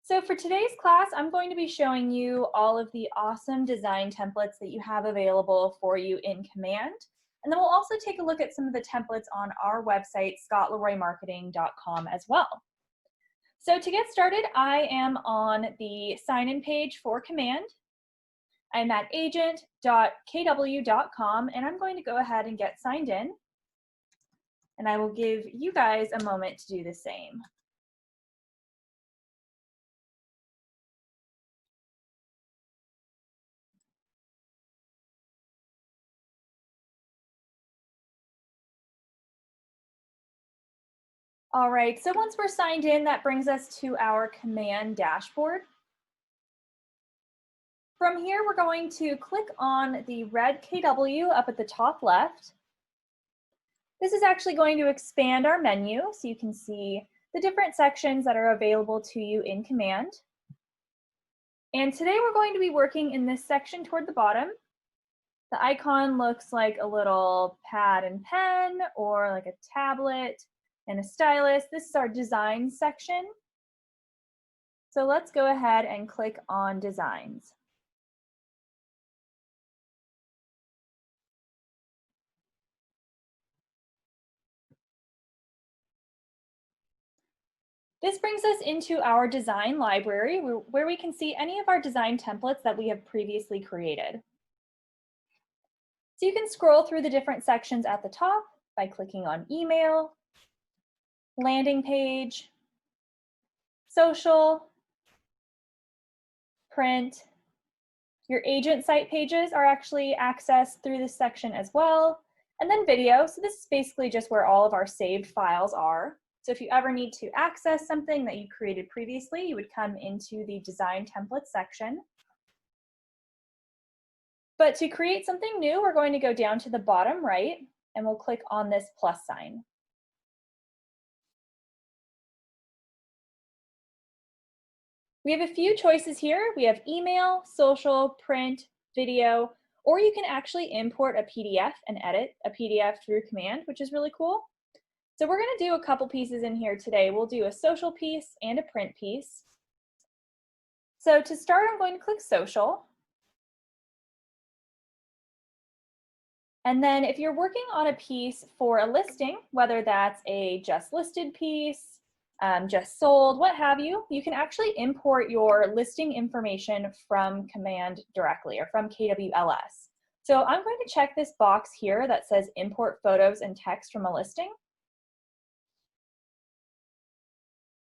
So for today's class, I'm going to be showing you all of the awesome design templates that you have available for you in Command. And then we'll also take a look at some of the templates on our website, scottleroymarketing.com as well. So to get started, I am on the sign-in page for Command. I'm at agent.kw.com, and I'm going to go ahead and get signed in. And I will give you guys a moment to do the same. All right, so once we're signed in, that brings us to our Command dashboard. From here, we're going to click on the red KW up at the top left. This is actually going to expand our menu so you can see the different sections that are available to you in Command. And today we're going to be working in this section toward the bottom. The icon looks like a little pad and pen or like a tablet and a stylus. This is our design section. So let's go ahead and click on designs. This brings us into our design library where we can see any of our design templates that we have previously created. So you can scroll through the different sections at the top by clicking on email, landing page, social, print. Your agent site pages are actually accessed through this section as well. And then video. So this is basically just where all of our saved files are. So if you ever need to access something that you created previously, you would come into the design template section. But to create something new, we're going to go down to the bottom right and we'll click on this plus sign. We have a few choices here. We have email, social, print, video, or you can actually import a PDF and edit a PDF through Command, which is really cool. So we're going to do a couple pieces in here today. We'll do a social piece and a print piece. So to start, I'm going to click social. And then if you're working on a piece for a listing, whether that's a just listed piece, just sold, what have you, you can actually import your listing information from Command directly or from KWLS. So I'm going to check this box here that says import photos and text from a listing.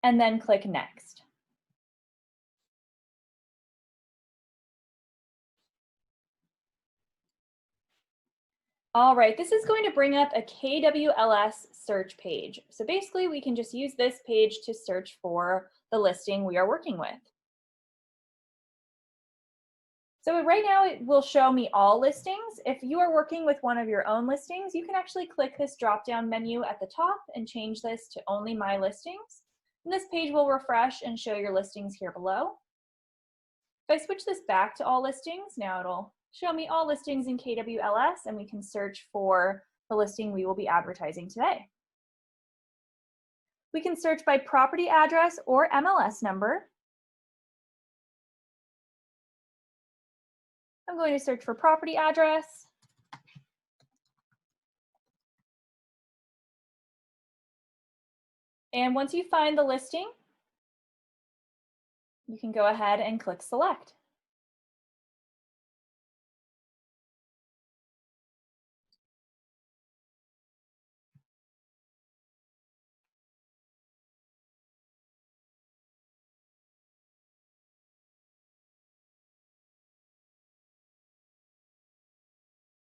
And then click next. All right, this is going to bring up a KWLS search page. So basically we can just use this page to search for the listing we are working with. So right now it will show me all listings. If you are working with one of your own listings, you can actually click this drop-down menu at the top and change this to only my listings. And this page will refresh and show your listings here below. If I switch this back to all listings, now it'll show me all listings in KWLS and we can search for the listing we will be advertising today. We can search by property address or MLS number. I'm going to search for property address. And once you find the listing, you can go ahead and click select.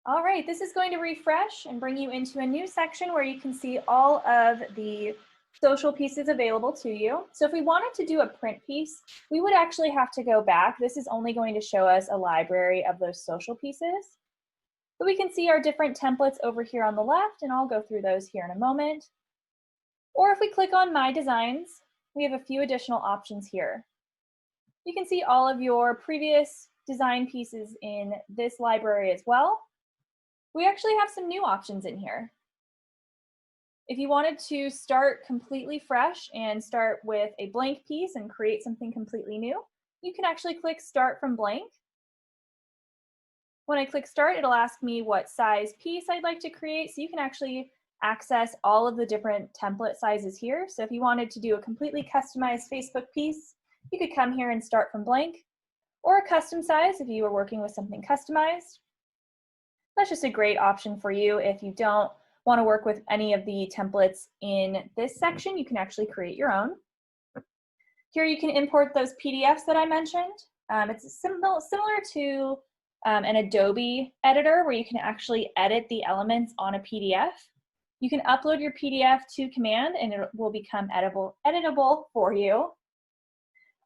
All right, this is going to refresh and bring you into a new section where you can see all of the social pieces available to you. So if we wanted to do a print piece, we would actually have to go back. This is only going to show us a library of those social pieces. But we can see our different templates over here on the left, and I'll go through those here in a moment. Or if we click on My Designs, we have a few additional options here. You can see all of your previous design pieces in this library as well. We actually have some new options in here. If you wanted to start completely fresh and start with a blank piece and create something completely new, you can actually click Start from Blank. When I click Start, it'll ask me what size piece I'd like to create, so you can actually access all of the different template sizes here. So if you wanted to do a completely customized Facebook piece, you could come here and start from blank, or a custom size if you were working with something customized. That's just a great option for you. If you don't want to work with any of the templates in this section, you can actually create your own. Here you can import those PDFs that I mentioned. It's similar to an Adobe editor where you can actually edit the elements on a PDF. You can upload your PDF to Command and it will become editable for you.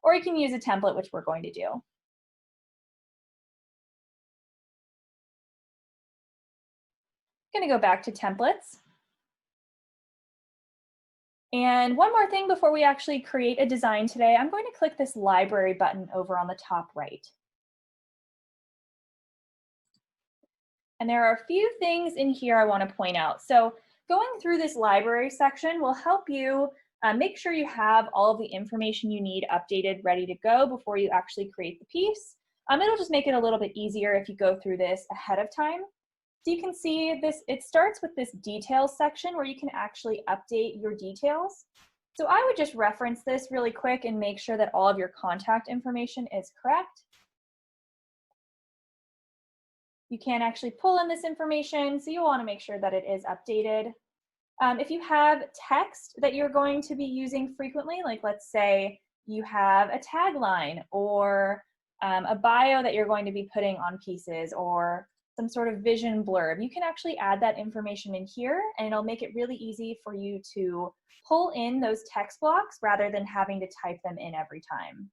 Or you can use a template, which we're going to do. I'm going to go back to templates. And one more thing before we actually create a design today, I'm going to click this library button over on the top right. And there are a few things in here I want to point out. So going through this library section will help you make sure you have all of the information you need updated, ready to go before you actually create the piece. It'll just make it a little bit easier if you go through this ahead of time. So you can see this, it starts with this details section where you can actually update your details. So I would just reference this really quick and make sure that all of your contact information is correct. You can actually pull in this information, so you want to make sure that it is updated. If you have text that you're going to be using frequently, like let's say you have a tagline or a bio that you're going to be putting on pieces or some sort of vision blurb, you can actually add that information in here and it'll make it really easy for you to pull in those text blocks rather than having to type them in every time.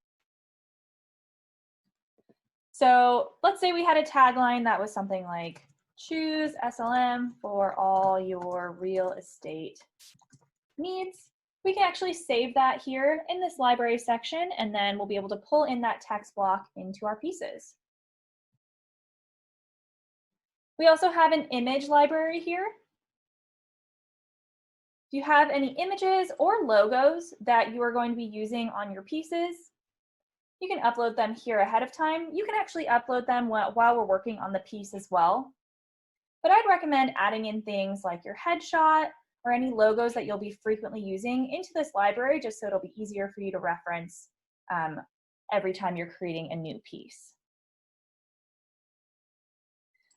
So let's say we had a tagline that was something like, choose SLM for all your real estate needs. We can actually save that here in this library section, and then we'll be able to pull in that text block into our pieces. We also have an image library here. If you have any images or logos that you are going to be using on your pieces, you can upload them here ahead of time. You can actually upload them while we're working on the piece as well. But I'd recommend adding in things like your headshot or any logos that you'll be frequently using into this library, just so it'll be easier for you to reference every time you're creating a new piece.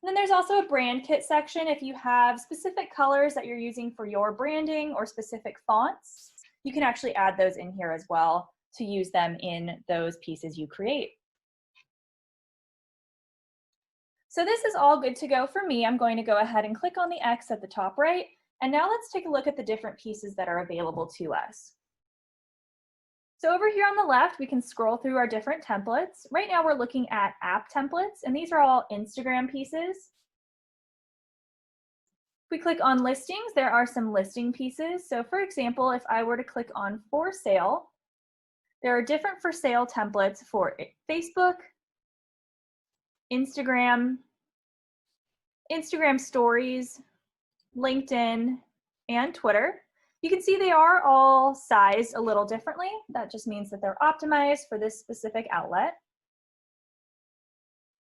And then there's also a brand kit section. If you have specific colors that you're using for your branding or specific fonts, you can actually add those in here as well to use them in those pieces you create. So this is all good to go for me. I'm going to go ahead and click on the X at the top right. And now let's take a look at the different pieces that are available to us. So over here on the left, we can scroll through our different templates. Right now we're looking at app templates, and these are all Instagram pieces. If we click on listings, there are some listing pieces. So for example, if I were to click on for sale, there are different for sale templates for Facebook, Instagram stories, LinkedIn, and Twitter. You can see they are all sized a little differently. That just means that they're optimized for this specific outlet.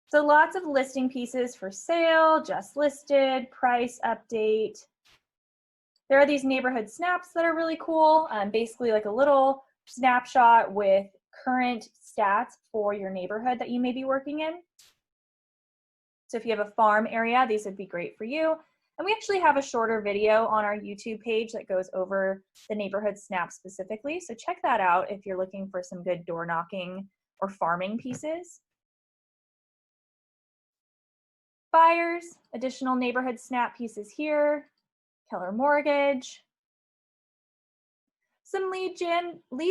So lots of listing pieces for sale, just listed, price update. There are these neighborhood snaps that are really cool, basically like a little snapshot with current stats for your neighborhood that you may be working in. So if you have a farm area, these would be great for you. And we actually have a shorter video on our YouTube page that goes over the neighborhood snap specifically. So check that out if you're looking for some good door knocking or farming pieces. Buyers, additional neighborhood snap pieces here. Keller Mortgage. Some lead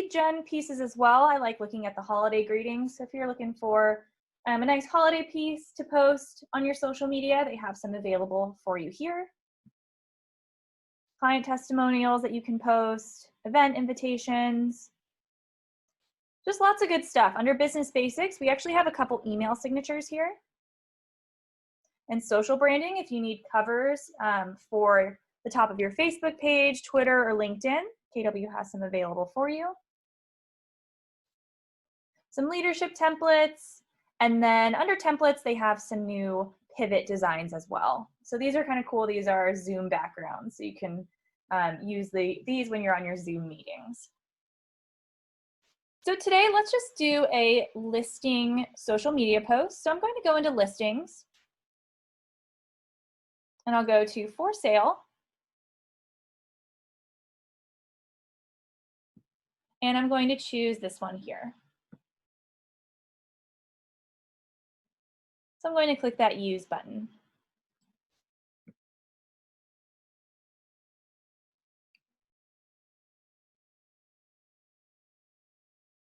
gen pieces as well. I like looking at the holiday greetings. So if you're looking for a nice holiday piece to post on your social media, they have some available for you here. Client testimonials that you can post, event invitations, just lots of good stuff. Under business basics, we actually have a couple email signatures here. And social branding, if you need covers for the top of your Facebook page, Twitter, or LinkedIn. KW has some available for you. Some leadership templates, and then under templates, they have some new pivot designs as well. So these are kind of cool. These are Zoom backgrounds, so you can use these when you're on your Zoom meetings. So today, let's just do a listing social media post. So I'm going to go into listings, and I'll go to for sale. And I'm going to choose this one here. So I'm going to click that use button.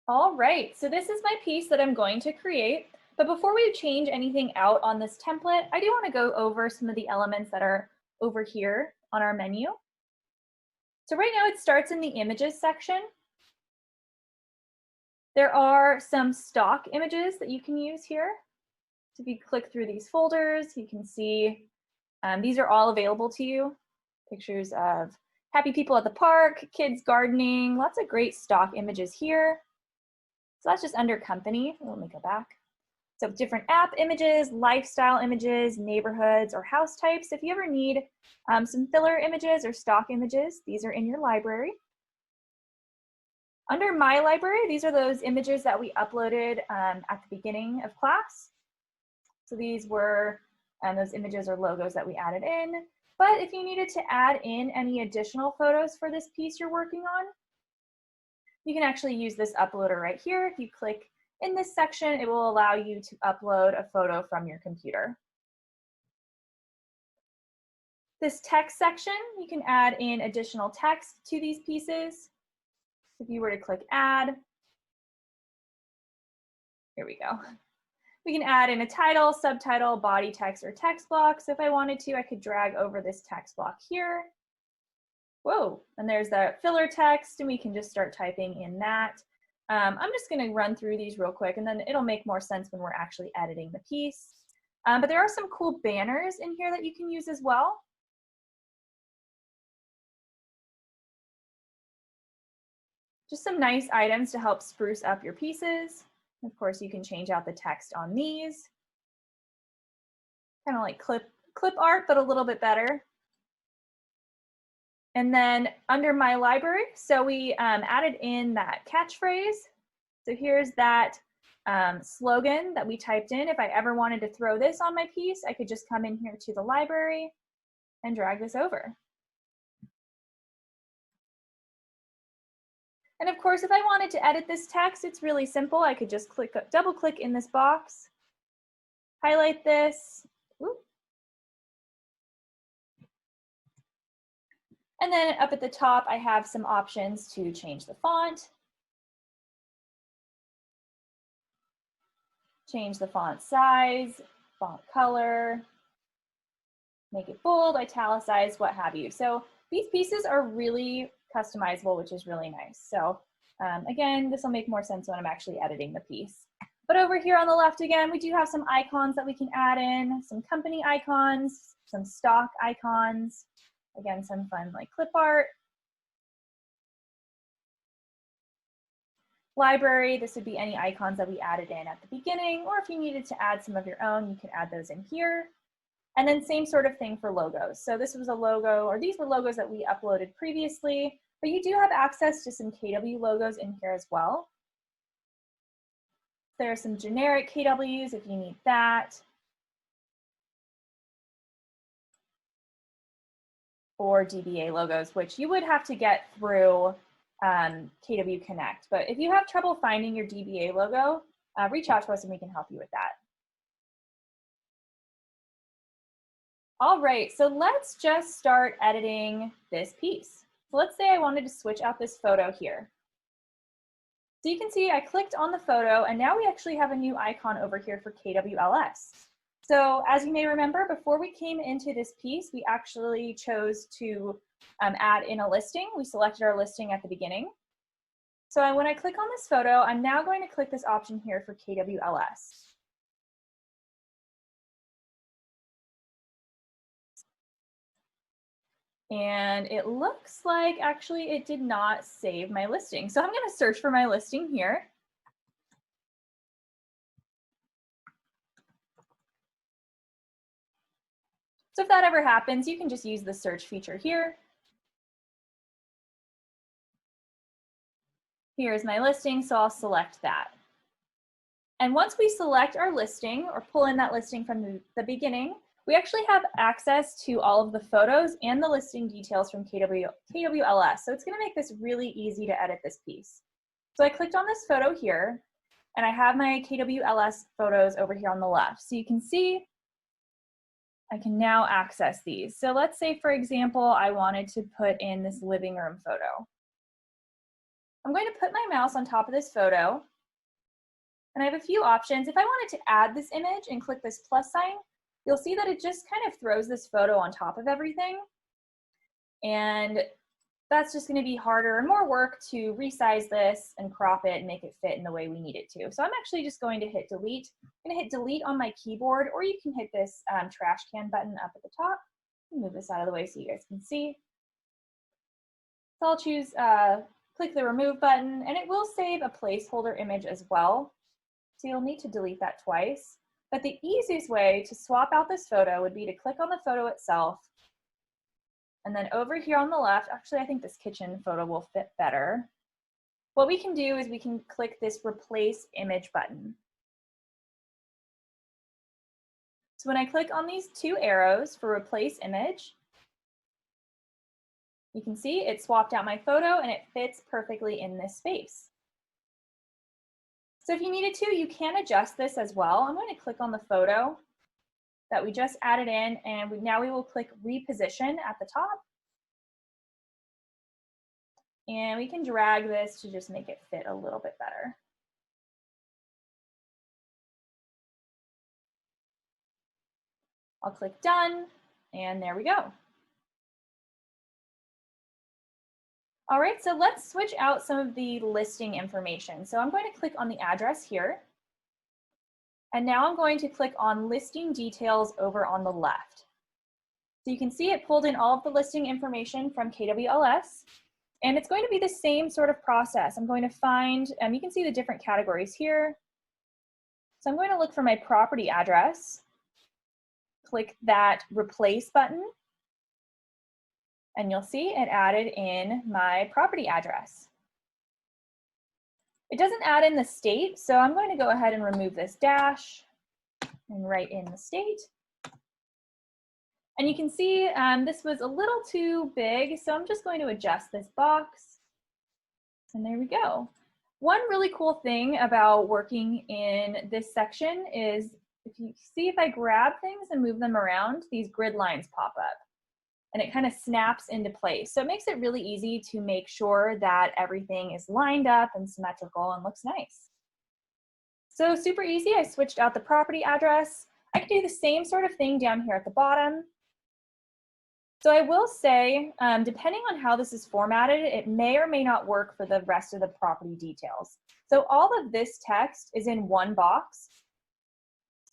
All right, so this is my piece that I'm going to create. But before we change anything out on this template, I do want to go over some of the elements that are over here on our menu. So right now it starts in the images section. There are some stock images that you can use here. So if you click through these folders, you can see these are all available to you. Pictures of happy people at the park, kids gardening, lots of great stock images here. So that's just under company. Let me go back. So different app images, lifestyle images, neighborhoods, or house types. If you ever need some filler images or stock images, these are in your library. Under my library, these are those images that we uploaded at the beginning of class. So these were those images or logos that we added in. But if you needed to add in any additional photos for this piece you're working on, you can actually use this uploader right here. If you click in this section, it will allow you to upload a photo from your computer. This text section, you can add in additional text to these pieces. If you were to click add, here we go. We can add in a title, subtitle, body text, or text block. So if I wanted to, I could drag over this text block here. Whoa, and there's that filler text, and we can just start typing in that. I'm just going to run through these real quick, and then it'll make more sense when we're actually editing the piece. But there are some cool banners in here that you can use as well. Just some nice items to help spruce up your pieces. Of course, you can change out the text on these. Kind of like clip art, but a little bit better. And then under my library, so we added in that catchphrase. So here's that slogan that we typed in. If I ever wanted to throw this on my piece, I could just come in here to the library and drag this over. And of course, if I wanted to edit this text, it's really simple. I could just double click in this box, highlight this, and then up at the top, I have some options to change the font, change the font size, font color, make it bold, italicize, what have you. So these pieces are really customizable, which is really nice. So again, this will make more sense when I'm actually editing the piece. But over here on the left again, we do have some icons that we can add in, some company icons, some stock icons, again, some fun like clip art. Library, this would be any icons that we added in at the beginning, or if you needed to add some of your own, you can add those in here. And then same sort of thing for logos. So this was a logo, or these were logos that we uploaded previously, but you do have access to some KW logos in here as well. There are some generic KWs if you need that. Or DBA logos, which you would have to get through KW Connect. But if you have trouble finding your DBA logo, reach out to us and we can help you with that. All right, so let's just start editing this piece. So let's say I wanted to switch out this photo here. So you can see I clicked on the photo and now we actually have a new icon over here for KWLS. So as you may remember, before we came into this piece, we actually chose to add in a listing. We selected our listing at the beginning. So when I click on this photo, I'm now going to click this option here for KWLS. And it looks like actually it did not save my listing. So I'm going to search for my listing here. So if that ever happens, you can just use the search feature here. Here's my listing, so I'll select that. And once we select our listing or pull in that listing from the beginning, we actually have access to all of the photos and the listing details from KWLS. So it's going to make this really easy to edit this piece. So I clicked on this photo here, and I have my KWLS photos over here on the left. So you can see I can now access these. So let's say, for example, I wanted to put in this living room photo. I'm going to put my mouse on top of this photo, and I have a few options. If I wanted to add this image and click this plus sign, you'll see that it just kind of throws this photo on top of everything. And that's just going to be harder and more work to resize this and crop it and make it fit in the way we need it to. So I'm actually just going to hit delete. I'm going to hit delete on my keyboard, or you can hit this trash can button up at the top. Move this out of the way so you guys can see. So I'll choose click the remove button, and it will save a placeholder image as well. So you'll need to delete that twice. But the easiest way to swap out this photo would be to click on the photo itself. And then over here on the left, actually I think this kitchen photo will fit better. What we can do is we can click this replace image button. So when I click on these two arrows for replace image, you can see it swapped out my photo and it fits perfectly in this space. So if you needed to, you can adjust this as well. I'm going to click on the photo that we just added in, and now we will click reposition at the top. And we can drag this to just make it fit a little bit better. I'll click done, and there we go. All right, so let's switch out some of the listing information. So I'm going to click on the address here. And now I'm going to click on listing details over on the left. So you can see it pulled in all of the listing information from KWLS. And it's going to be the same sort of process. I'm going to find, you can see the different categories here. So I'm going to look for my property address, click that replace button, and you'll see it added in my property address. It doesn't add in the state, so I'm going to go ahead and remove this dash and write in the state. And you can see this was a little too big, so I'm just going to adjust this box. And there we go. One really cool thing about working in this section is if you see, if I grab things and move them around, these grid lines pop up. And it kind of snaps into place. So it makes it really easy to make sure that everything is lined up and symmetrical and looks nice. So super easy, I switched out the property address. I can do the same sort of thing down here at the bottom. So I will say, depending on how this is formatted, it may or may not work for the rest of the property details. So all of this text is in one box.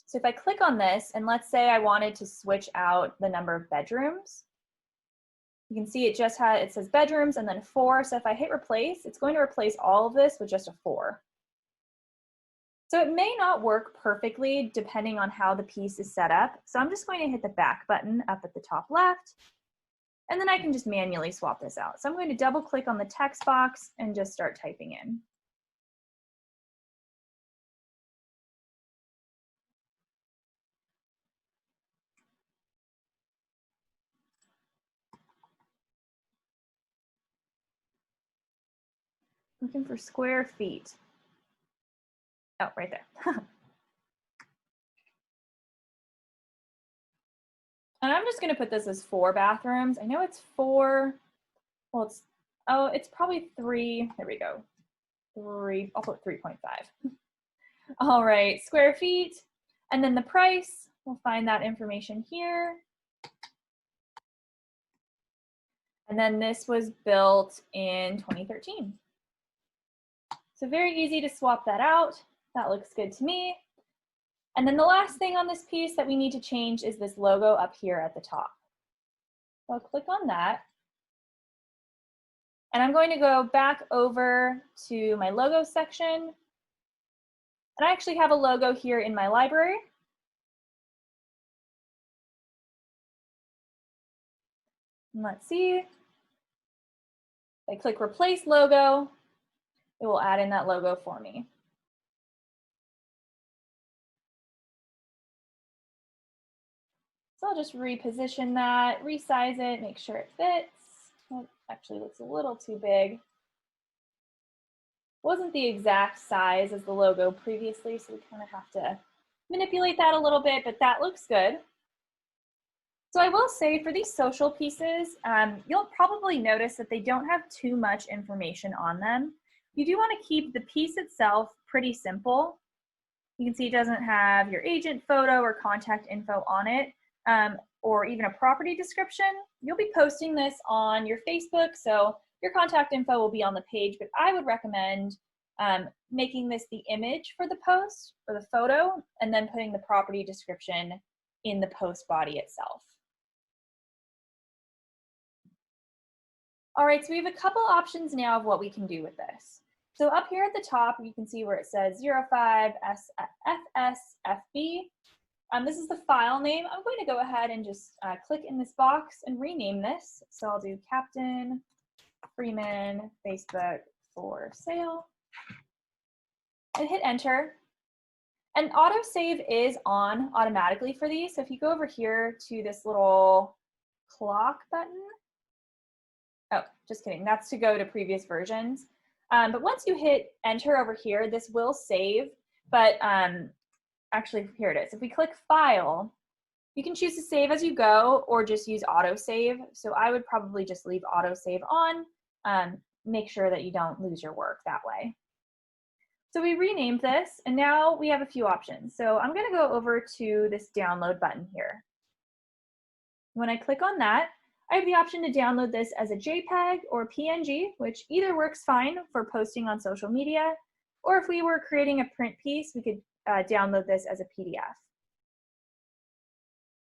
So if I click on this, and let's say I wanted to switch out the number of bedrooms, you can see it just had, it says bedrooms and then 4. So if I hit replace, it's going to replace all of this with just a 4. So it may not work perfectly depending on how the piece is set up. So I'm just going to hit the back button up at the top left, and then I can just manually swap this out. So I'm going to double click on the text box and just start typing in. Looking for square feet. Oh, right there. And I'm just going to put this as 4 bathrooms. I know it's 4. Well, it's probably 3. There we go. 3. I'll put 3.5. All right, square feet. And then the price, we'll find that information here. And then this was built in 2013. So very easy to swap that out. That looks good to me. And then the last thing on this piece that we need to change is this logo up here at the top. So I'll click on that. And I'm going to go back over to my logo section. And I actually have a logo here in my library. And let's see. If I click replace logo, it will add in that logo for me. So I'll just reposition that, resize it, make sure it fits. That actually looks a little too big. Wasn't the exact size as the logo previously, so we kind of have to manipulate that a little bit, but that looks good. So I will say for these social pieces, you'll probably notice that they don't have too much information on them. You do want to keep the piece itself pretty simple. You can see it doesn't have your agent photo or contact info on it, or even a property description. You'll be posting this on your Facebook, so your contact info will be on the page, but I would recommend making this the image for the post, or the photo, and then putting the property description in the post body itself. All right, so we have a couple options now of what we can do with this. So up here at the top, you can see where it says 05FSFB. This is the file name. I'm going to go ahead and just click in this box and rename this. So I'll do Captain Freeman Facebook for sale and hit enter. And autosave is on automatically for these. So if you go over here to this little clock button, oh, just kidding, that's to go to previous versions. But once you hit enter over here, this will save, but actually, here it is. If we click File, you can choose to save as you go or just use autosave. So I would probably just leave autosave on, make sure that you don't lose your work that way. So we renamed this, and now we have a few options. So I'm going to go over to this download button here. When I click on that, I have the option to download this as a JPEG or PNG, which either works fine for posting on social media, or if we were creating a print piece, we could download this as a PDF.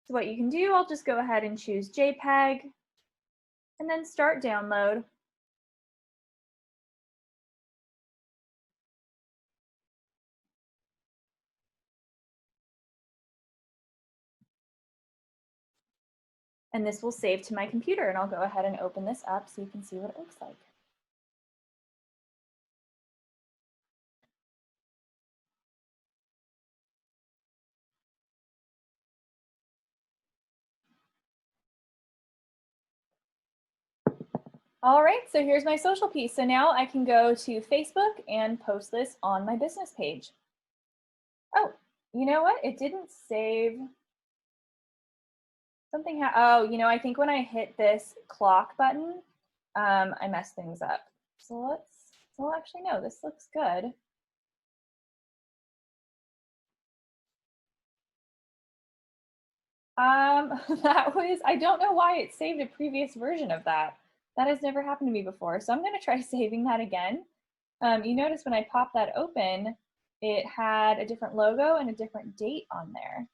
So what you can do, I'll just go ahead and choose JPEG and then start download. And this will save to my computer, and I'll go ahead and open this up so you can see what it looks like. All right, so here's my social piece. So now I can go to Facebook and post this on my business page. Oh, you know what? It didn't save. Something, oh, you know, I think when I hit this clock button, I messed things up. So actually, no, this looks good. That was, I don't know why it saved a previous version of that. That has never happened to me before. So I'm going to try saving that again. You notice when I popped that open, it had a different logo and a different date on there.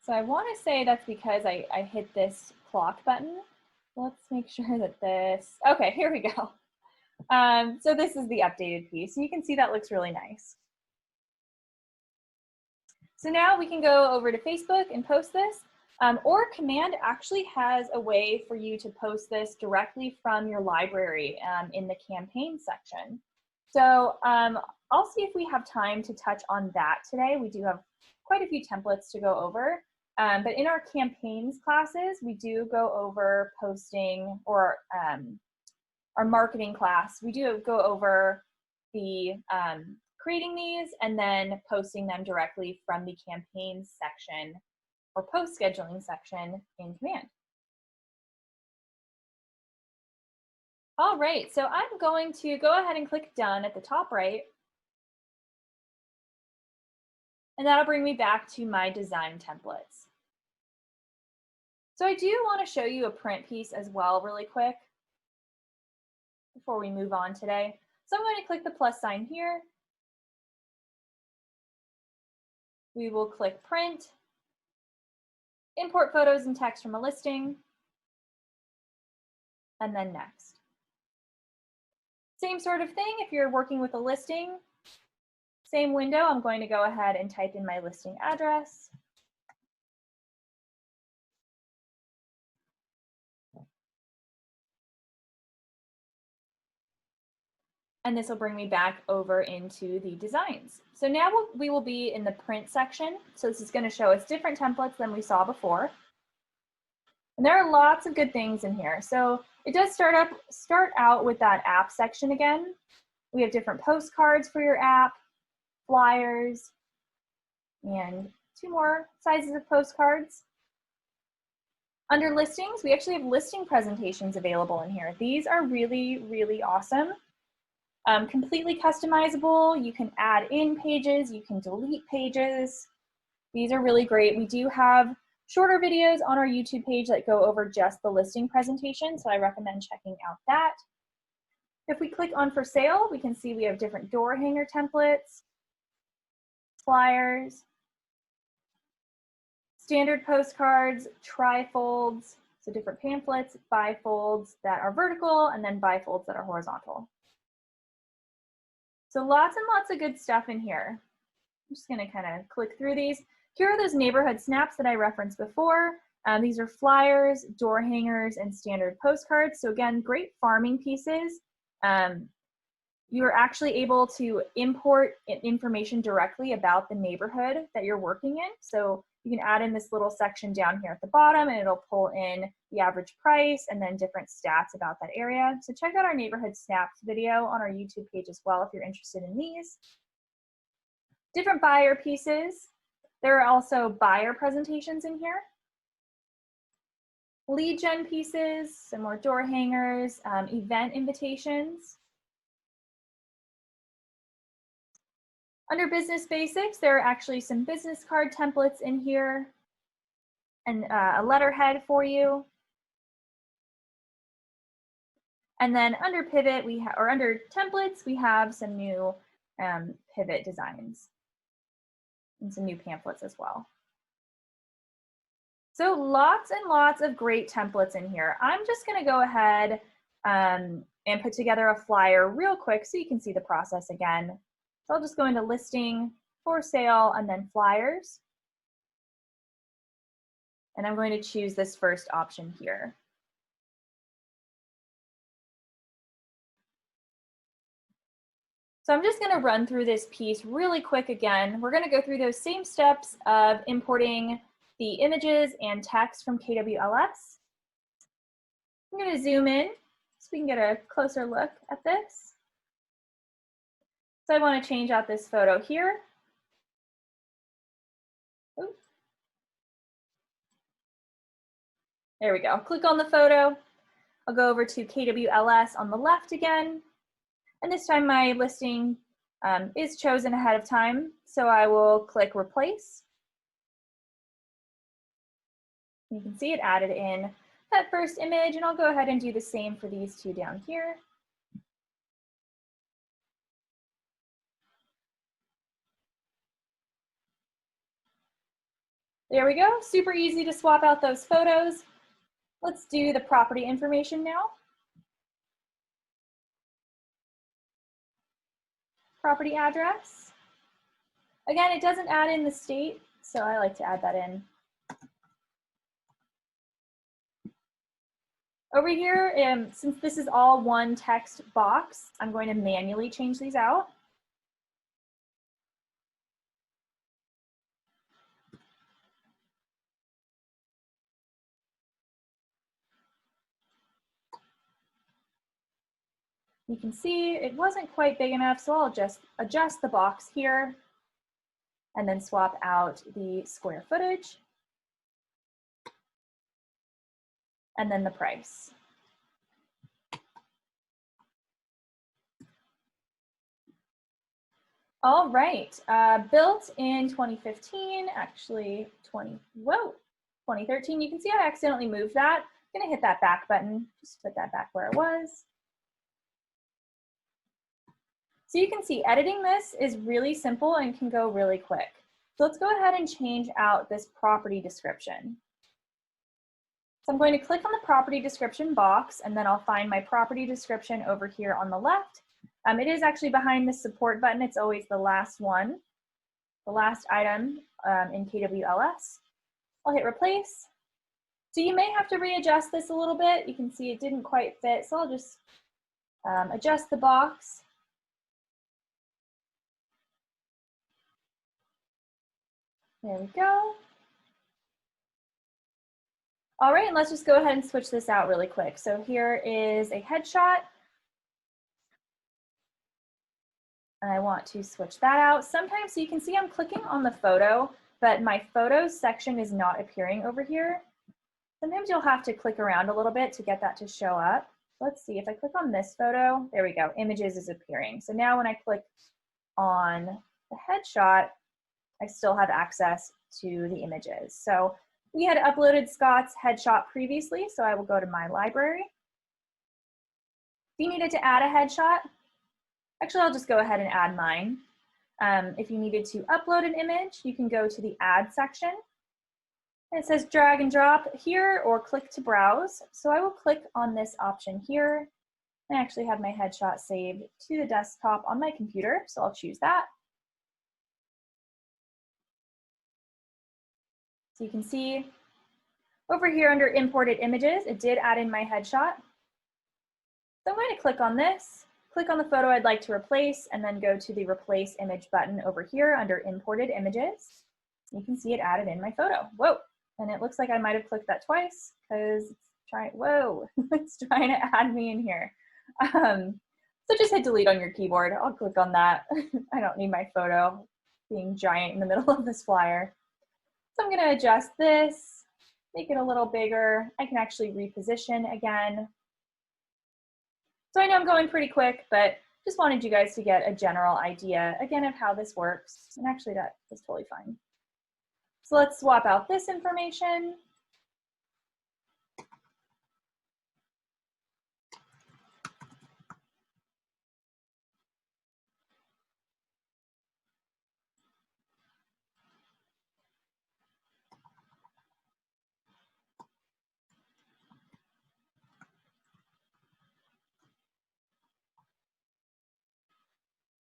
So I want to say that's because I hit this clock button. Let's make sure that this, okay, here we go. So this is the updated piece. You can see that looks really nice. So now we can go over to Facebook and post this, or Command actually has a way for you to post this directly from your library in the campaign section. So I'll see if we have time to touch on that today. We do have quite a few templates to go over, but in our campaigns classes, we do go over posting, or our marketing class, we do go over the creating these and then posting them directly from the campaigns section or post scheduling section in Command. All right, so I'm going to go ahead and click Done at the top right. And that'll bring me back to my design templates. So I do want to show you a print piece as well really quick before we move on today. So I'm going to click the plus sign here. We will click Print, import photos and text from a listing. and then next. Same sort of thing if you're working with a listing. Same window, I'm going to go ahead and type in my listing address. And this will bring me back over into the designs. So now we will be in the print section. So this is going to show us different templates than we saw before. And there are lots of good things in here. So it does start out with that app section again. We have different postcards for your app, flyers, and 2 more sizes of postcards. Under listings, we actually have listing presentations available in here. These are really, really awesome. Completely customizable. You can add in pages, you can delete pages. These are really great. We do have shorter videos on our YouTube page that go over just the listing presentation, so I recommend checking out that. If we click on for sale, we can see we have different door hanger templates, flyers, standard postcards, trifolds, so different pamphlets, bifolds that are vertical, and then bifolds that are horizontal. So lots and lots of good stuff in here. I'm just gonna kind of click through these. Here are those neighborhood snaps that I referenced before. These are flyers, door hangers, and standard postcards. So again, great farming pieces. You are actually able to import information directly about the neighborhood that you're working in. So you can add in this little section down here at the bottom, and it'll pull in the average price and then different stats about that area. So check out our neighborhood snaps video on our YouTube page as well if you're interested in these. Different buyer pieces. There are also buyer presentations in here. Lead gen pieces, some more door hangers, event invitations. Under business basics, there are actually some business card templates in here and a letterhead for you. And then under pivot, or under templates, we have some new pivot designs and some new pamphlets as well. So lots and lots of great templates in here. I'm just gonna go ahead and put together a flyer real quick so you can see the process again. So I'll just go into listing, for sale, and then flyers. And I'm going to choose this first option here. So I'm just going to run through this piece really quick again. We're going to go through those same steps of importing the images and text from KWLS. I'm going to zoom in so we can get a closer look at this. So I want to change out this photo here. Oops. There we go. Click on the photo. I'll go over to KWLS on the left again. And this time my listing is chosen ahead of time. So I will click replace. You can see it added in that first image, and I'll go ahead and do the same for these two down here. There we go, super easy to swap out those photos. Let's do the property information now. Property address. Again, it doesn't add in the state, so I like to add that in. Over here, since this is all one text box, I'm going to manually change these out. You can see it wasn't quite big enough, so I'll just adjust the box here and then swap out the square footage and then the price. All right, built in 2015, actually 2013. You can see I accidentally moved that. I'm gonna hit that back button, just put that back where it was. So you can see editing this is really simple and can go really quick. So let's go ahead and change out this property description. So I'm going to click on the property description box, and then I'll find my property description over here on the left. It is actually behind the support button. It's always the last one, the last item in KWLS. I'll hit replace. So you may have to readjust this a little bit. You can see it didn't quite fit, so I'll just adjust the box. There we go. All right, and let's just go ahead and switch this out really quick. So here is a headshot. And I want to switch that out. Sometimes, so you can see I'm clicking on the photo, but my photos section is not appearing over here. Sometimes you'll have to click around a little bit to get that to show up. Let's see, if I click on this photo, there we go, images is appearing. So now when I click on the headshot, I still have access to the images. So we had uploaded Scott's headshot previously, so I will go to my library. If you needed to add a headshot, actually I'll just go ahead and add mine. If you needed to upload an image, you can go to the add section. It says drag and drop here or click to browse. So I will click on this option here. I actually have my headshot saved to the desktop on my computer, so I'll choose that. So you can see over here under imported images, it did add in my headshot. So I'm going to click on this, click on the photo I'd like to replace, and then go to the replace image button over here under imported images. You can see it added in my photo. Whoa. And it looks like I might have clicked that twice because it's trying, whoa, it's trying to add me in here. So just hit delete on your keyboard. I'll click on that. I don't need my photo being giant in the middle of this flyer. So I'm gonna adjust this, make it a little bigger. I can actually reposition again. So I know I'm going pretty quick, but just wanted you guys to get a general idea, again, of how this works. And actually that is totally fine. So let's swap out this information.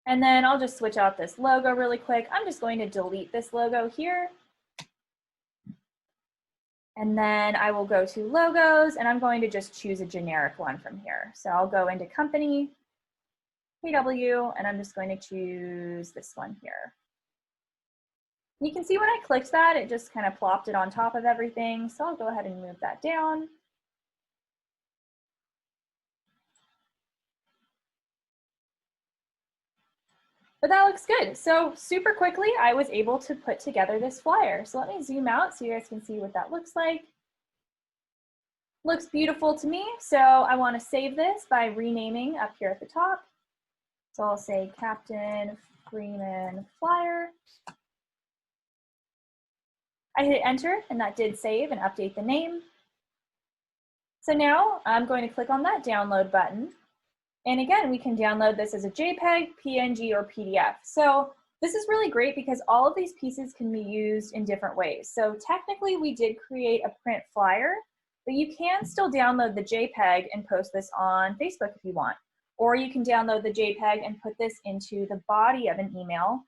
And then I'll just switch out this logo really quick. I'm just going to delete this logo here. And then I will go to logos, and I'm going to just choose a generic one from here. So I'll go into company, KW, and I'm just going to choose this one here. You can see when I clicked that, it just kind of plopped it on top of everything. So I'll go ahead and move that down. But that looks good. So super quickly, I was able to put together this flyer. So let me zoom out so you guys can see what that looks like. Looks beautiful to me. So I want to save this by renaming up here at the top. So I'll say Captain Freeman Flyer. I hit enter, and that did save and update the name. So now I'm going to click on that download button. And again, we can download this as a JPEG, PNG, or PDF. So this is really great because all of these pieces can be used in different ways. So technically we did create a print flyer, but you can still download the JPEG and post this on Facebook if you want. Or you can download the JPEG and put this into the body of an email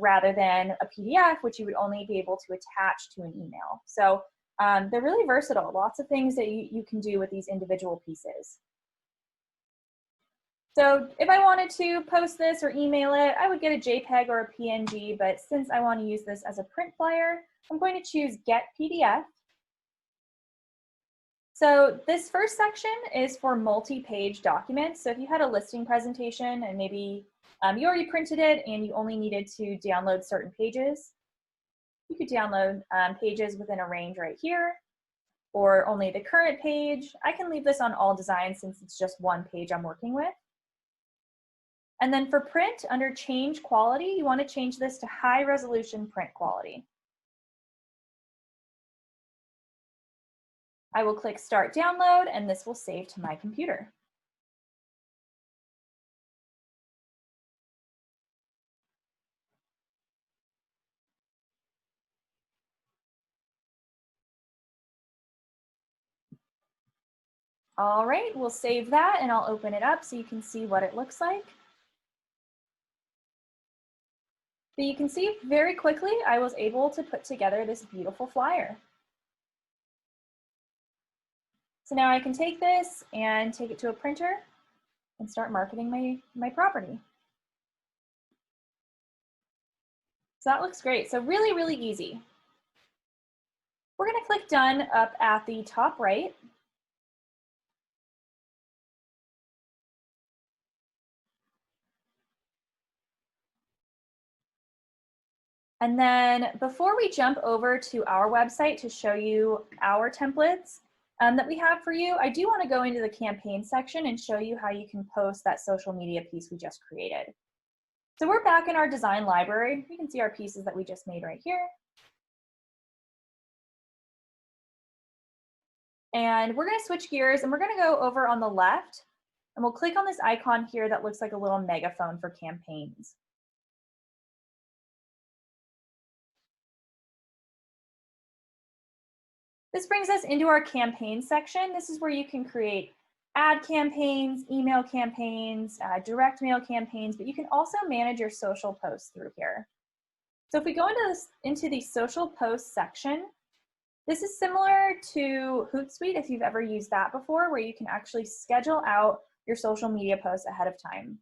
rather than a PDF, which you would only be able to attach to an email. So they're really versatile. Lots of things that you can do with these individual pieces. So if I wanted to post this or email it, I would get a JPEG or a PNG, but since I want to use this as a print flyer, I'm going to choose Get PDF. So this first section is for multi-page documents. So if you had a listing presentation and maybe you already printed it and you only needed to download certain pages, you could download pages within a range right here, or only the current page. I can leave this on all designs since it's just one page I'm working with. And then for print, under change quality, you want to change this to high resolution print quality. I will click start download, and this will save to my computer. All right, we'll save that and I'll open it up so you can see what it looks like. But you can see very quickly I was able to put together this beautiful flyer. So now I can take this and take it to a printer and start marketing my property. So that looks great. So really, really easy. We're going to click done up at the top right. And then before we jump over to our website to show you our templates that we have for you, I do want to go into the campaign section and show you how you can post that social media piece we just created. So we're back in our design library. You can see our pieces that we just made right here. And we're going to switch gears and we're going to go over on the left and we'll click on this icon here that looks like a little megaphone for campaigns. This brings us into our campaign section. This is where you can create ad campaigns, email campaigns, direct mail campaigns, but you can also manage your social posts through here. So if we go into the social posts section, this is similar to Hootsuite if you've ever used that before, where you can actually schedule out your social media posts ahead of time.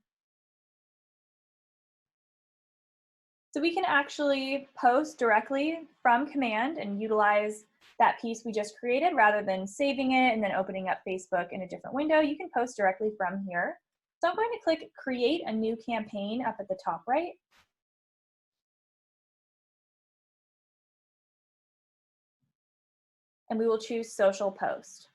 So we can actually post directly from command and utilize that piece we just created rather than saving it and then opening up Facebook in a different window. You can post directly from here. So I'm going to click create a new campaign up at the top right. And we will choose social post.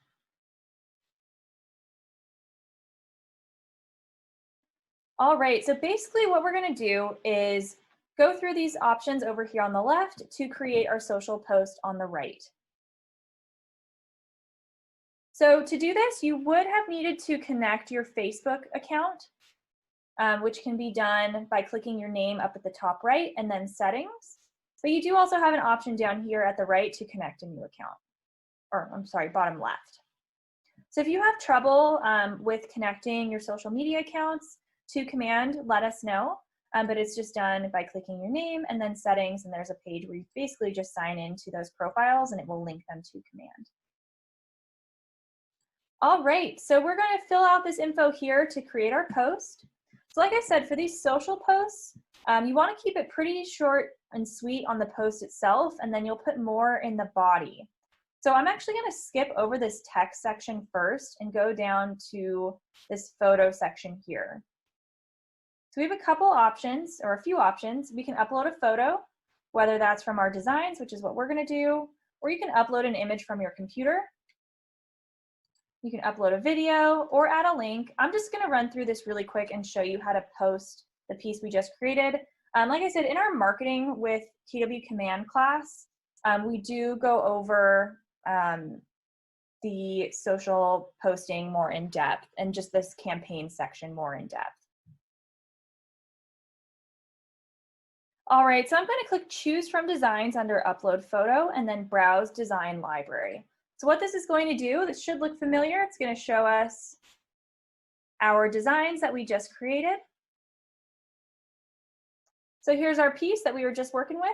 All right, so basically what we're going to do is go through these options over here on the left to create our social post on the right. So to do this, you would have needed to connect your Facebook account, which can be done by clicking your name up at the top right and then settings. But you do also have an option down here at the right to connect a new account, or I'm sorry, bottom left. So if you have trouble with connecting your social media accounts to command, let us know. But it's just done by clicking your name and then settings, and there's a page where you basically just sign into those profiles and it will link them to command. All right, so we're going to fill out this info here to create our post. So like I said, for these social posts, you want to keep it pretty short and sweet on the post itself, and then you'll put more in the body. So I'm actually going to skip over this text section first and go down to this photo section here. So we have a couple options, or a few options. We can upload a photo, whether that's from our designs, which is what we're going to do, or you can upload an image from your computer. You can upload a video or add a link. I'm just going to run through this really quick and show you how to post the piece we just created. Like I said, in our marketing with KW Command class, we do go over the social posting more in depth and just this campaign section more in depth. All right, so I'm going to click choose from designs under upload photo and then browse design library. So what this is going to do, this should look familiar. It's going to show us our designs that we just created. So here's our piece that we were just working with.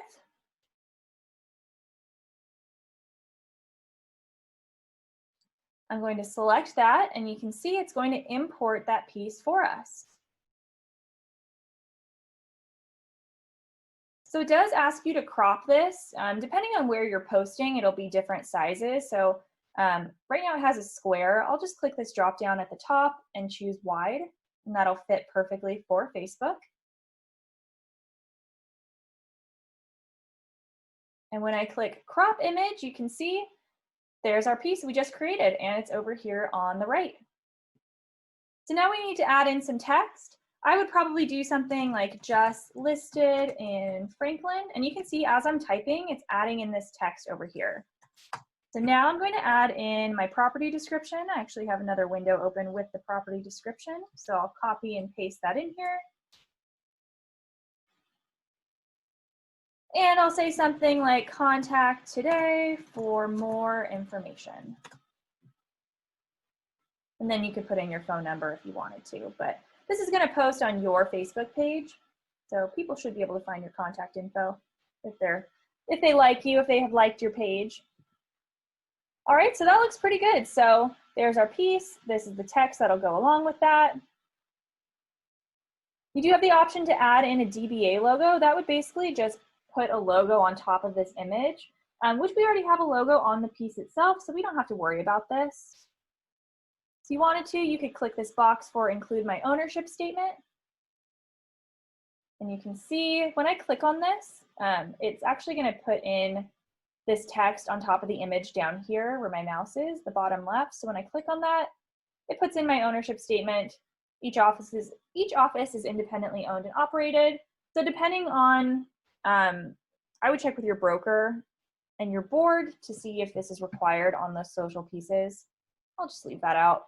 I'm going to select that, and you can see it's going to import that piece for us. So it does ask you to crop this. Depending on where you're posting, it'll be different sizes. So right now it has a square. I'll just click this drop down at the top and choose wide, and that'll fit perfectly for Facebook. And when I click crop image, you can see there's our piece we just created, and it's over here on the right. So now we need to add in some text. I would probably do something like just listed in Franklin, and you can see as I'm typing, it's adding in this text over here. So now I'm going to add in my property description. I actually have another window open with the property description, so I'll copy and paste that in here. And I'll say something like contact today for more information. And then you could put in your phone number if you wanted to, but this is going to post on your Facebook page. So people should be able to find your contact info if they like you, if they have liked your page. All right, so that looks pretty good. So there's our piece. This is the text that'll go along with that. You do have the option to add in a DBA logo. That would basically just put a logo on top of this image, which we already have a logo on the piece itself, so we don't have to worry about this. If you wanted to, you could click this box for include my ownership statement. And you can see when I click on this, it's actually going to put in this text on top of the image down here where my mouse is, the bottom left. So when I click on that, it puts in my ownership statement. Each office is independently owned and operated. So depending on, I would check with your broker and your board to see if this is required on the social pieces. I'll just leave that out.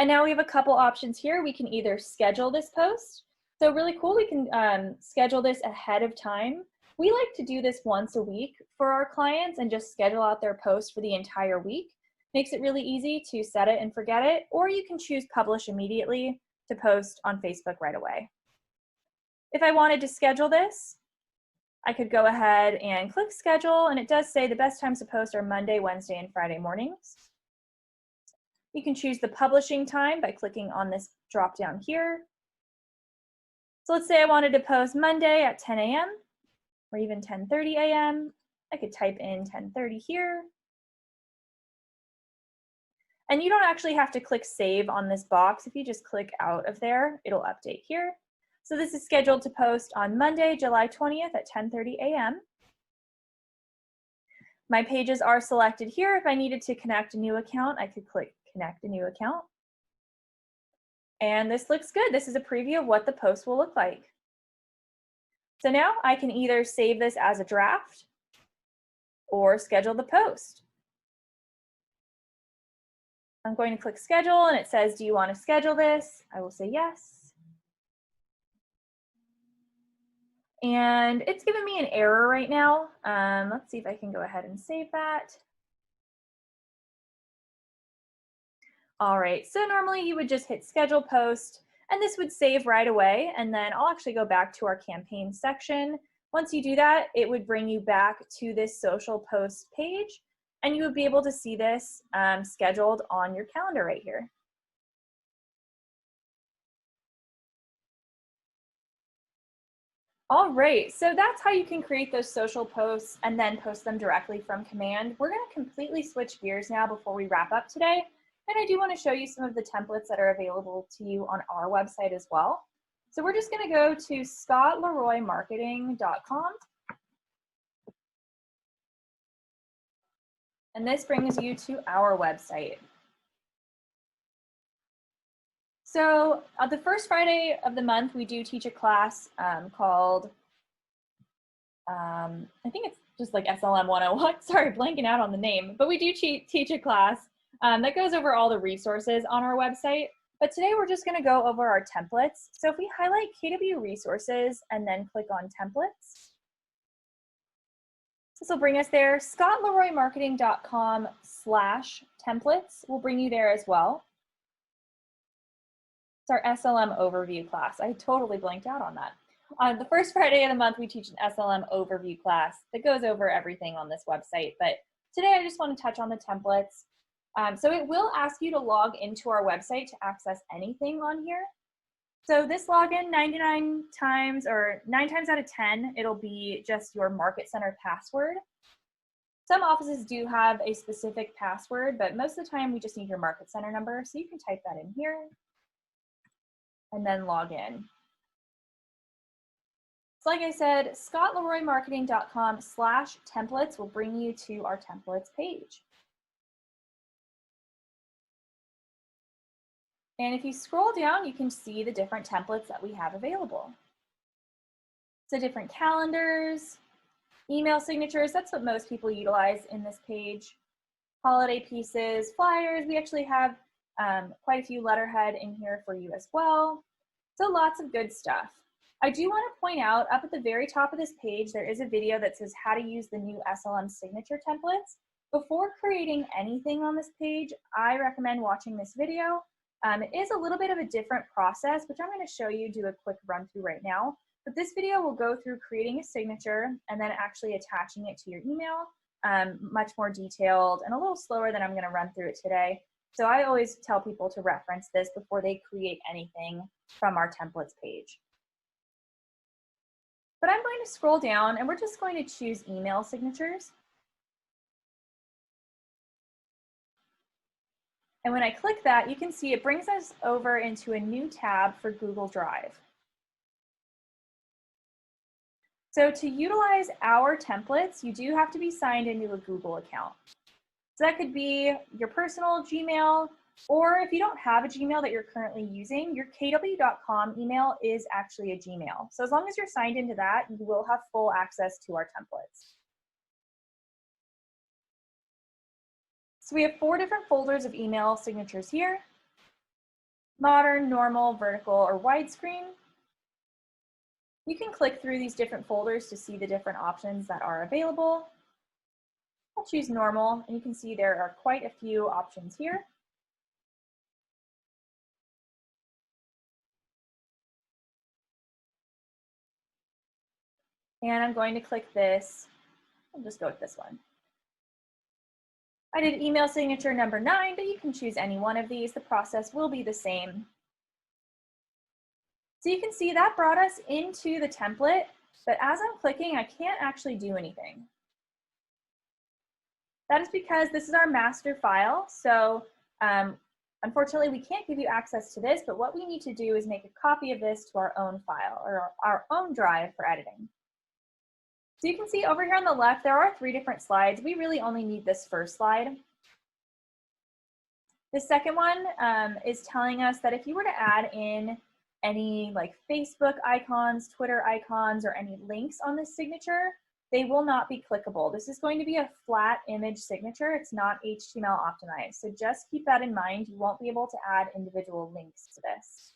And now we have a couple options here. We can either schedule this post. So really cool, we can schedule this ahead of time. We like to do this once a week for our clients and just schedule out their post for the entire week. Makes it really easy to set it and forget it, or you can choose publish immediately to post on Facebook right away. If I wanted to schedule this, I could go ahead and click schedule, and it does say the best times to post are Monday, Wednesday, and Friday mornings. You can choose the publishing time by clicking on this drop down here. So let's say I wanted to post Monday at 10 a.m. or even 10:30 a.m. I could type in 10:30 here. And you don't actually have to click save on this box. If you just click out of there, it'll update here. So this is scheduled to post on Monday, July 20th at 10:30 a.m. My pages are selected here. If I needed to connect a new account, I could click connect a new account. And this looks good. This is a preview of what the post will look like. So now I can either save this as a draft or schedule the post. I'm going to click schedule and it says, do you want to schedule this? I will say yes. And it's giving me an error right now. Let's see if I can go ahead and save that. All right, so normally you would just hit schedule post and this would save right away. And then I'll actually go back to our campaign section. Once you do that, it would bring you back to this social post page and you would be able to see this scheduled on your calendar right here. All right, so that's how you can create those social posts and then post them directly from command. We're going to completely switch gears now before we wrap up today. And I do want to show you some of the templates that are available to you on our website as well. So we're just going to go to scottleroymarketing.com. And this brings you to our website. So the first Friday of the month, we do teach a class called, I think it's just like SLM 101. Sorry, blanking out on the name. But we do teach a class that goes over all the resources on our website. But today we're just going to go over our templates. So if we highlight KW resources and then click on templates, this will bring us there. scottleroymarketing.com/templates will bring you there as well. It's our SLM overview class. I totally blanked out on that. On the first Friday of the month, we teach an SLM overview class that goes over everything on this website. But today I just want to touch on the templates. So it will ask you to log into our website to access anything on here. So this login 9 times out of 10, it'll be just your Market Center password. Some offices do have a specific password, but most of the time we just need your Market Center number. So you can type that in here and then log in. So like I said, scottleroymarketing.com/templates will bring you to our templates page. And if you scroll down, you can see the different templates that we have available. So different calendars, email signatures, that's what most people utilize in this page. Holiday pieces, flyers, we actually have quite a few letterhead in here for you as well. So lots of good stuff. I do want to point out up at the very top of this page, there is a video that says how to use the new SLM signature templates. Before creating anything on this page, I recommend watching this video. It is a little bit of a different process, which I'm going to show you, do a quick run through right now. But this video will go through creating a signature and then actually attaching it to your email, much more detailed and a little slower than I'm going to run through it today. So I always tell people to reference this before they create anything from our templates page. But I'm going to scroll down and we're just going to choose email signatures. And when I click that, you can see it brings us over into a new tab for Google Drive. So to utilize our templates, you do have to be signed into a Google account. So that could be your personal Gmail, or if you don't have a Gmail that you're currently using, your kw.com email is actually a Gmail. So as long as you're signed into that, you will have full access to our templates. So we have 4 different folders of email signatures here: modern, normal, vertical, or widescreen. You can click through these different folders to see the different options that are available. I'll choose normal, and you can see there are quite a few options here. And I'm going to click this. I'll just go with this one. I did email signature number 9, but you can choose any one of these. The process will be the same. So you can see that brought us into the template, but as I'm clicking, I can't actually do anything. That is because this is our master file. So unfortunately, we can't give you access to this, but what we need to do is make a copy of this to our own file or our own drive for editing. So you can see over here on the left, there are 3 different slides. We really only need this first slide. The second one is telling us that if you were to add in any like Facebook icons, Twitter icons, or any links on this signature, they will not be clickable. This is going to be a flat image signature. It's not HTML optimized. So just keep that in mind. You won't be able to add individual links to this.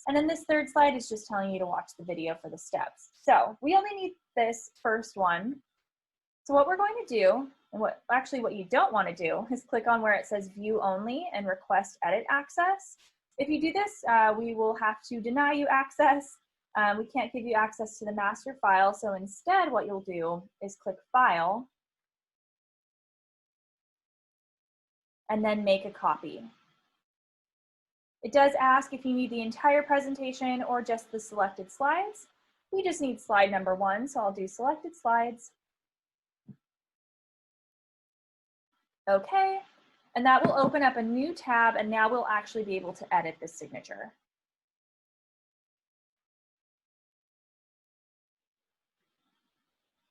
And then this third slide is just telling you to watch the video for the steps. So we only need this first one. So what we're going to do, and what you don't want to do, is click on where it says view only and request edit access. If you do this, we will have to deny you access. We can't give you access to the master file. So instead, what you'll do is click File and then make a copy. It does ask if you need the entire presentation or just the selected slides. We just need slide number 1, so I'll do selected slides. Okay, and that will open up a new tab, and now we'll actually be able to edit this signature.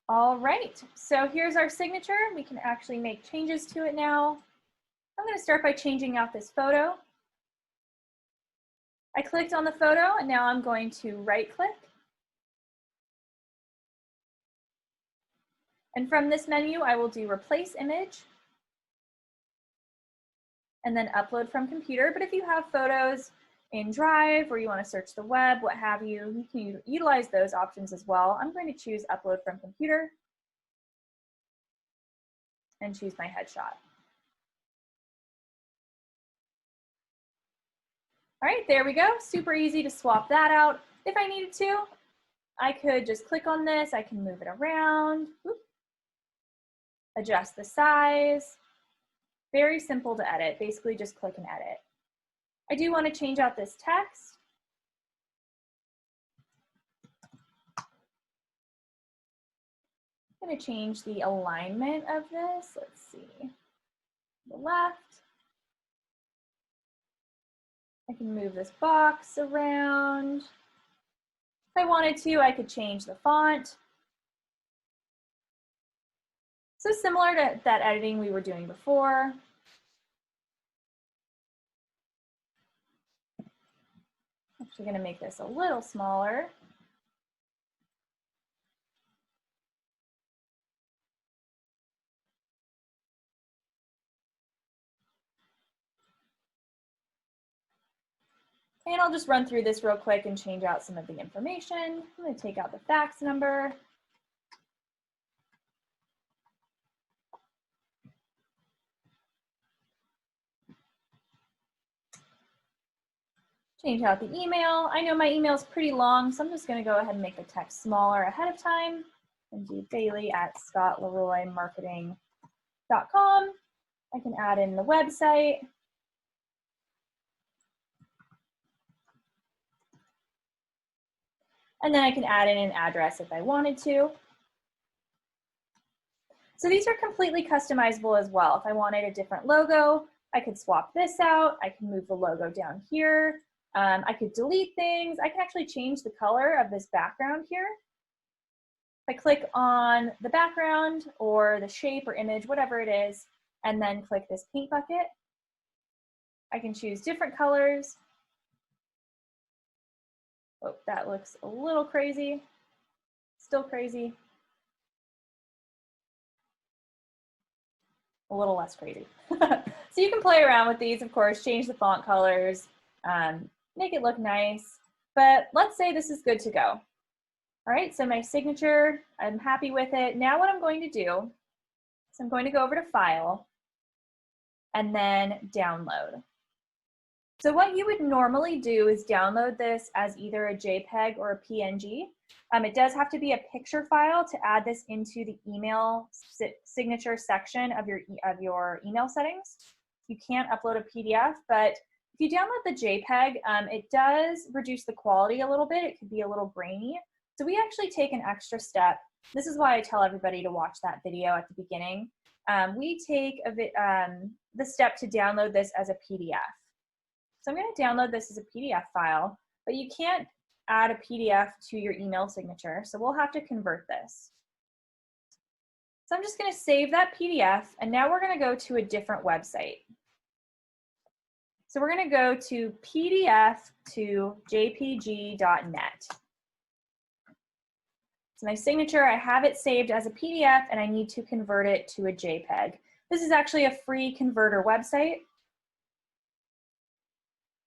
All right, so here's our signature. We can actually make changes to it now. I'm going to start by changing out this photo. I clicked on the photo, and now I'm going to right-click. And from this menu, I will do Replace Image, and then Upload from Computer. But if you have photos in Drive, or you want to search the web, what have you, you can utilize those options as well. I'm going to choose Upload from Computer and choose my headshot. All right, there we go. Super easy to swap that out. If I needed to, I could just click on this. I can move it around, adjust the size. Very simple to edit. Basically, just click and edit. I do want to change out this text. I'm going to change the alignment of this. Let's see. The left. I can move this box around. If I wanted to, I could change the font. So similar to that editing we were doing before. Actually going to make this a little smaller. And I'll just run through this real quick and change out some of the information. I'm going to take out the fax number. Change out the email. I know my email is pretty long, so I'm just going to go ahead and make the text smaller ahead of time and do bailey@scottleroymarketing.com. I can add in the website. And then I can add in an address if I wanted to. So these are completely customizable as well. If I wanted a different logo, I could swap this out. I can move the logo down here. I could delete things. I can actually change the color of this background here. If I click on the background or the shape or image, whatever it is, and then click this paint bucket, I can choose different colors. Oh, that looks a little crazy. Still crazy. A little less crazy. So you can play around with these, of course, change the font colors, make it look nice. But let's say this is good to go. All right, so my signature, I'm happy with it. Now what I'm going to do is I'm going to go over to File and then Download. So what you would normally do is download this as either a JPEG or a PNG. It does have to be a picture file to add this into the email signature section of your email settings. You can't upload a PDF, but if you download the JPEG, it does reduce the quality a little bit. It could be a little grainy. So we actually take an extra step. This is why I tell everybody to watch that video at the beginning. We take the step to download this as a PDF. So I'm going to download this as a PDF file, but you can't add a PDF to your email signature, so we'll have to convert this. So I'm just going to save that PDF, and now we're going to go to a different website. So we're going to go to pdf to jpg.net. So my signature, I have it saved as a PDF, and I need to convert it to a JPEG. This is actually a free converter website.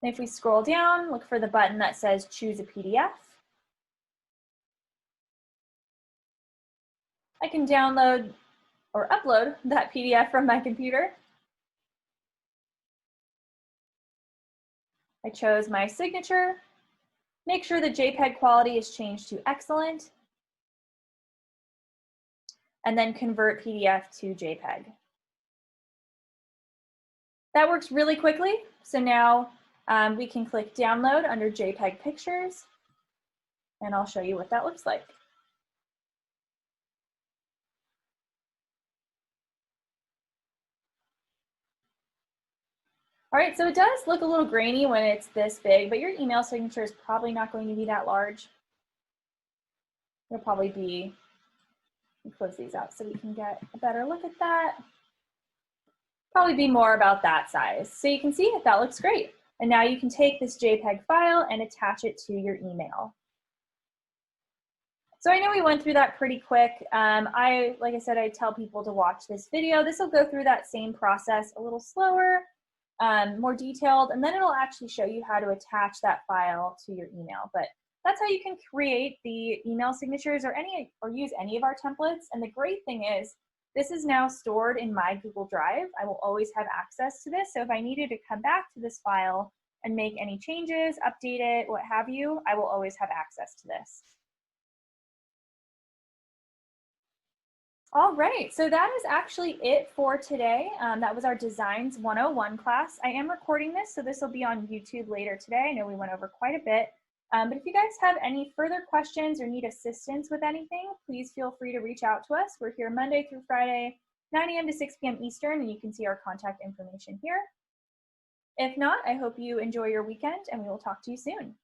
And if we scroll down, look for the button that says Choose a PDF. I can download or upload that PDF from my computer. I chose my signature. Make sure the JPEG quality is changed to excellent. And then convert PDF to JPEG. That works really quickly. So now we can click download under JPEG pictures, and I'll show you what that looks like. All right, so it does look a little grainy when it's this big, but your email signature is probably not going to be that large. It'll probably be, let me close these out so we can get a better look at that. Probably be more about that size. So you can see that looks great. And now you can take this JPEG file and attach it to your email. So I know we went through that pretty quick. Like I said, I tell people to watch this video. This will go through that same process a little slower, more detailed, and then it'll actually show you how to attach that file to your email. But that's how you can create the email signatures or use any of our templates. And the great thing is, this is now stored in my Google Drive. I will always have access to this. So if I needed to come back to this file and make any changes, update it, what have you, I will always have access to this. All right, so that is actually it for today. That was our Designs 101 class. I am recording this, so this will be on YouTube later today. I know we went over quite a bit. But if you guys have any further questions or need assistance with anything, please feel free to reach out to us. We're here Monday through Friday, 9 a.m. to 6 p.m. Eastern, and you can see our contact information here. If not, I hope you enjoy your weekend, and we will talk to you soon.